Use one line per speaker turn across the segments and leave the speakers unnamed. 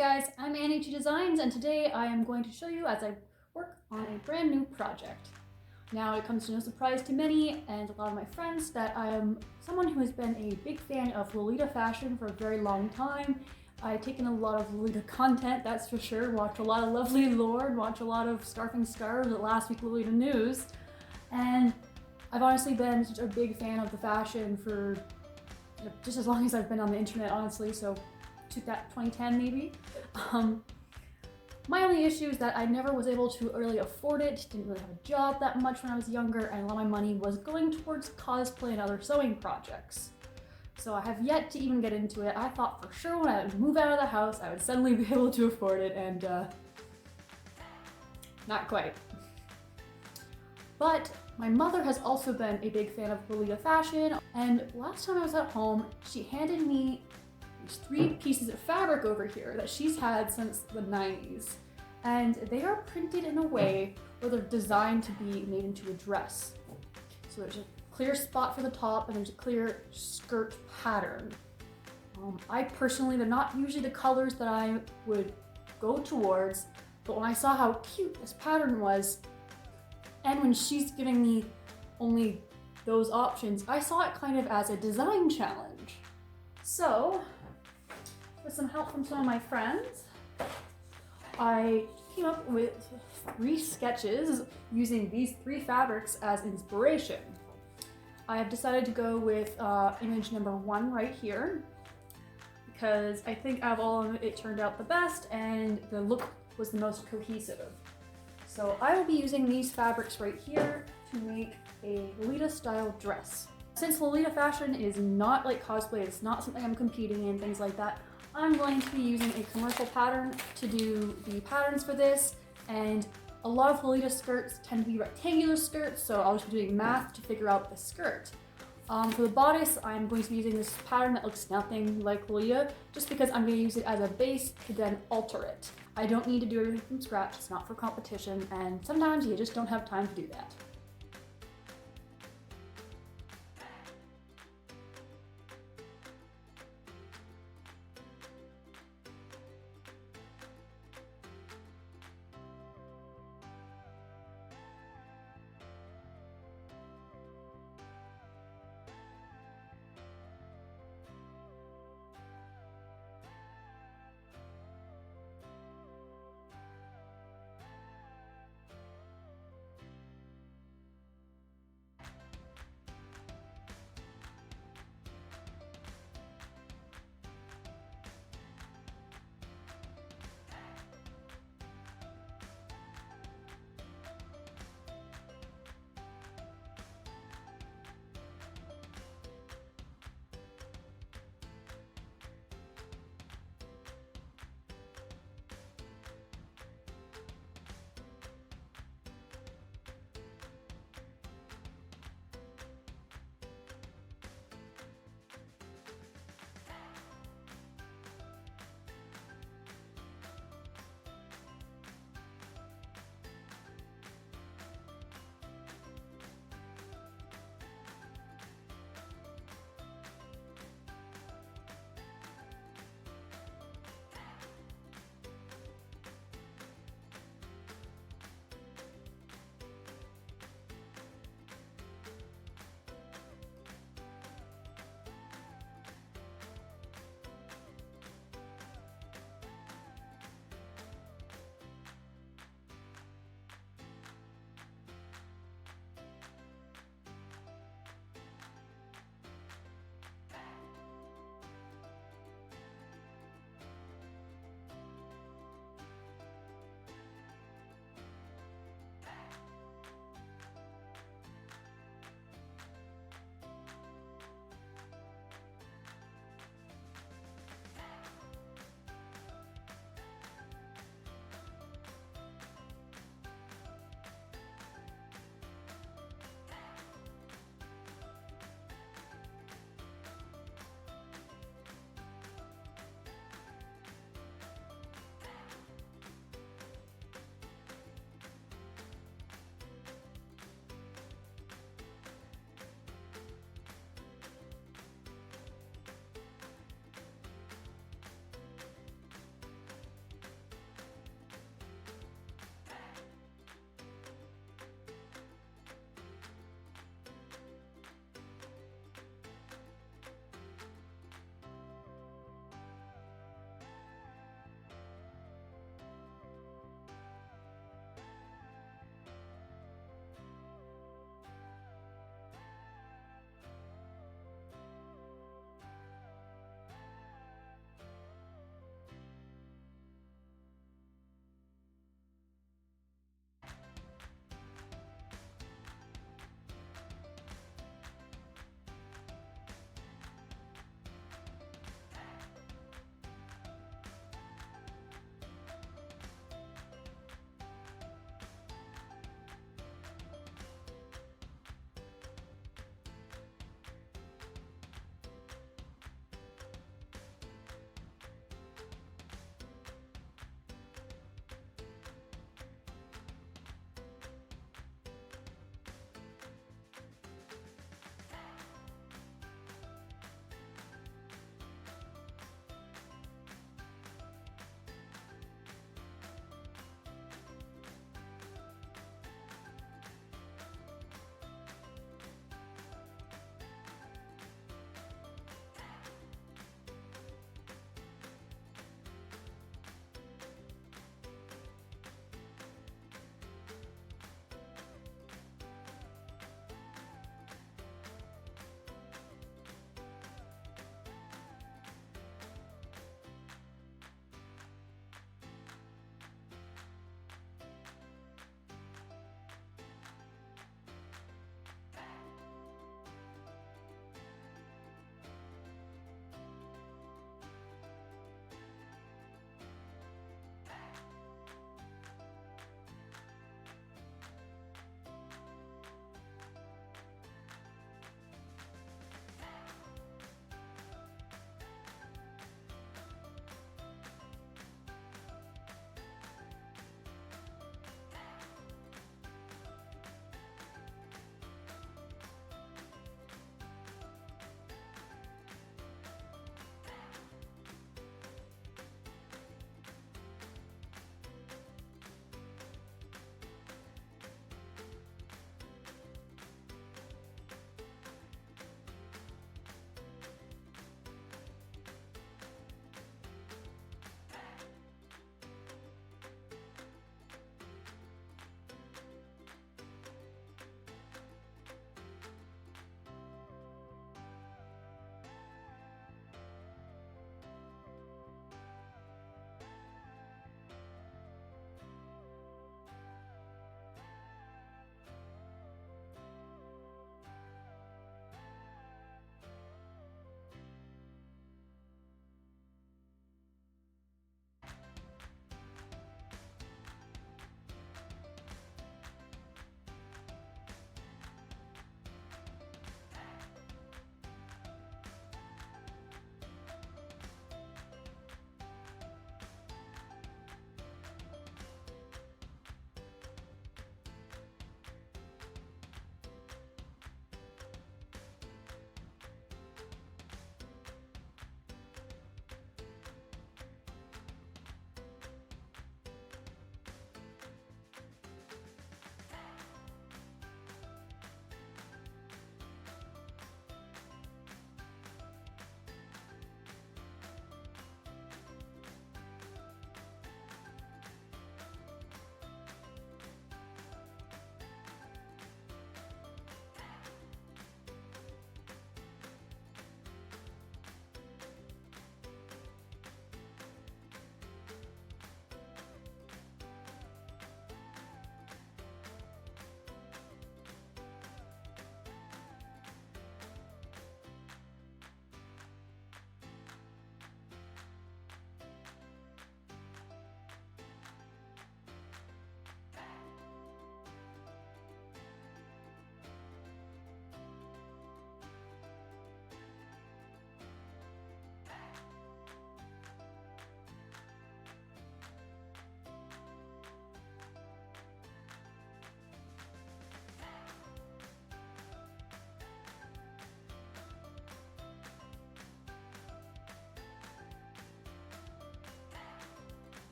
guys, I'm Annie Designs, and today I am going to show you as I work on a brand new project. Now it comes to no surprise to many and a lot of my friends that I am someone who has been a big fan of Lolita fashion for a very long time. I've taken a lot of Lolita content, that's for sure, watch a lot of Lovely Lord, watch a lot of Scarfing Scarves at Last Week Lolita News, and I've honestly been such a big fan of the fashion for just as long as I've been on the internet, honestly, so 2010 maybe. My only issue is that I never was able to really afford it, didn't really have a job that much when I was younger, and a lot of my money was going towards cosplay and other sewing projects. So I have yet to even get into it. I thought for sure when I would move out of the house I would suddenly be able to afford it, and not quite. But my mother has also been a big fan of Lolita fashion, and last time I was at home she handed me these 3 pieces of fabric over here that she's had since the 90s, and they are printed in a way where they're designed to be made into a dress. So there's a clear spot for the top and there's a clear skirt pattern. I personally, they're not usually the colors that I would go towards, but when I saw how cute this pattern was, and when she's giving me only those options, I saw it kind of as a design challenge. So, with some help from some of my friends, I came up with 3 sketches using these 3 fabrics as inspiration. I have decided to go with image number 1 right here because I think out of all of them it turned out the best and the look was the most cohesive. So I will be using these fabrics right here to make a Lolita style dress. Since Lolita fashion is not like cosplay, it's not something I'm competing in, things like that, I'm going to be using a commercial pattern to do the patterns for this, and a lot of Lolita skirts tend to be rectangular skirts, so I'll just be doing math to figure out the skirt. For the bodice, I'm going to be using this pattern that looks nothing like Lolita, just because I'm going to use it as a base to then alter it. I don't need to do everything from scratch, it's not for competition, and sometimes you just don't have time to do that.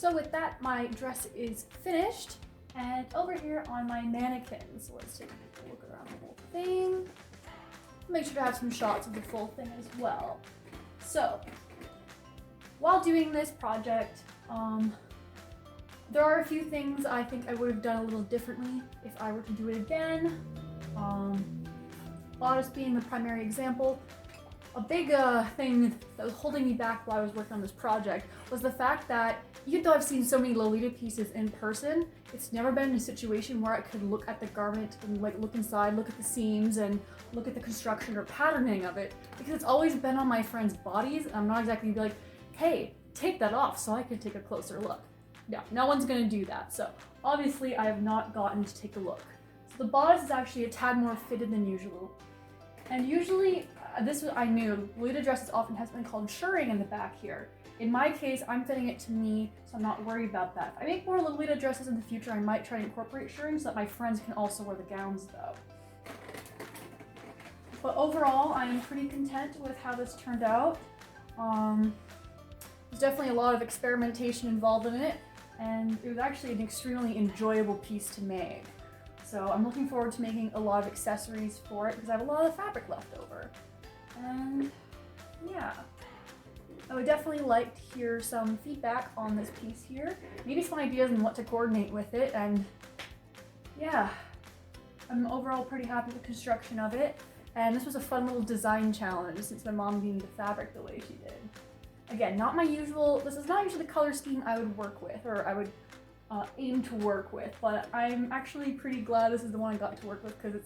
So with that, my dress is finished, and over here on my mannequin, so let's take a look around the whole thing. Make sure to have some shots of the full thing as well. So, while doing this project, there are a few things I think I would have done a little differently if I were to do it again. Bodice being the primary example. A big thing that was holding me back while I was working on this project was the fact that even though I've seen so many Lolita pieces in person, it's never been in a situation where I could look at the garment and like look inside, look at the seams, and look at the construction or patterning of it, because it's always been on my friends' bodies. I'm not exactly gonna be like, hey, take that off so I can take a closer look. No, no one's gonna do that. So obviously I have not gotten to take a look. So the bodice is actually a tad more fitted than usual. And usually, I knew, Lolita dresses often has been called shirring in the back here. In my case, I'm fitting it to me, so I'm not worried about that. If I make more Lolita dresses in the future, I might try to incorporate shirring so that my friends can also wear the gowns though. But overall, I am pretty content with how this turned out. There's definitely a lot of experimentation involved in it, and it was actually an extremely enjoyable piece to make. So I'm looking forward to making a lot of accessories for it because I have a lot of fabric left over. And yeah, I would definitely like to hear some feedback on this piece here. Maybe some ideas on what to coordinate with it, and yeah, I'm overall pretty happy with the construction of it. And this was a fun little design challenge since my mom gave me the fabric the way she did. Again, not my usual, this is not usually the color scheme I would work with, or I would aim to work with, but I'm actually pretty glad this is the one I got to work with because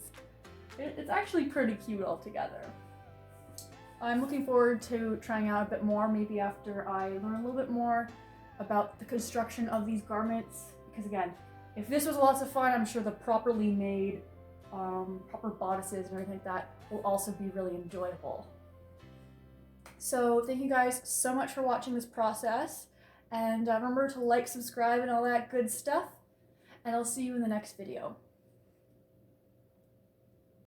it's actually pretty cute altogether. I'm looking forward to trying out a bit more, maybe after I learn a little bit more about the construction of these garments, because again, if this was lots of fun, I'm sure the properly made, proper bodices and everything like that will also be really enjoyable. So thank you guys so much for watching this process, and remember to like, subscribe, and all that good stuff, and I'll see you in the next video.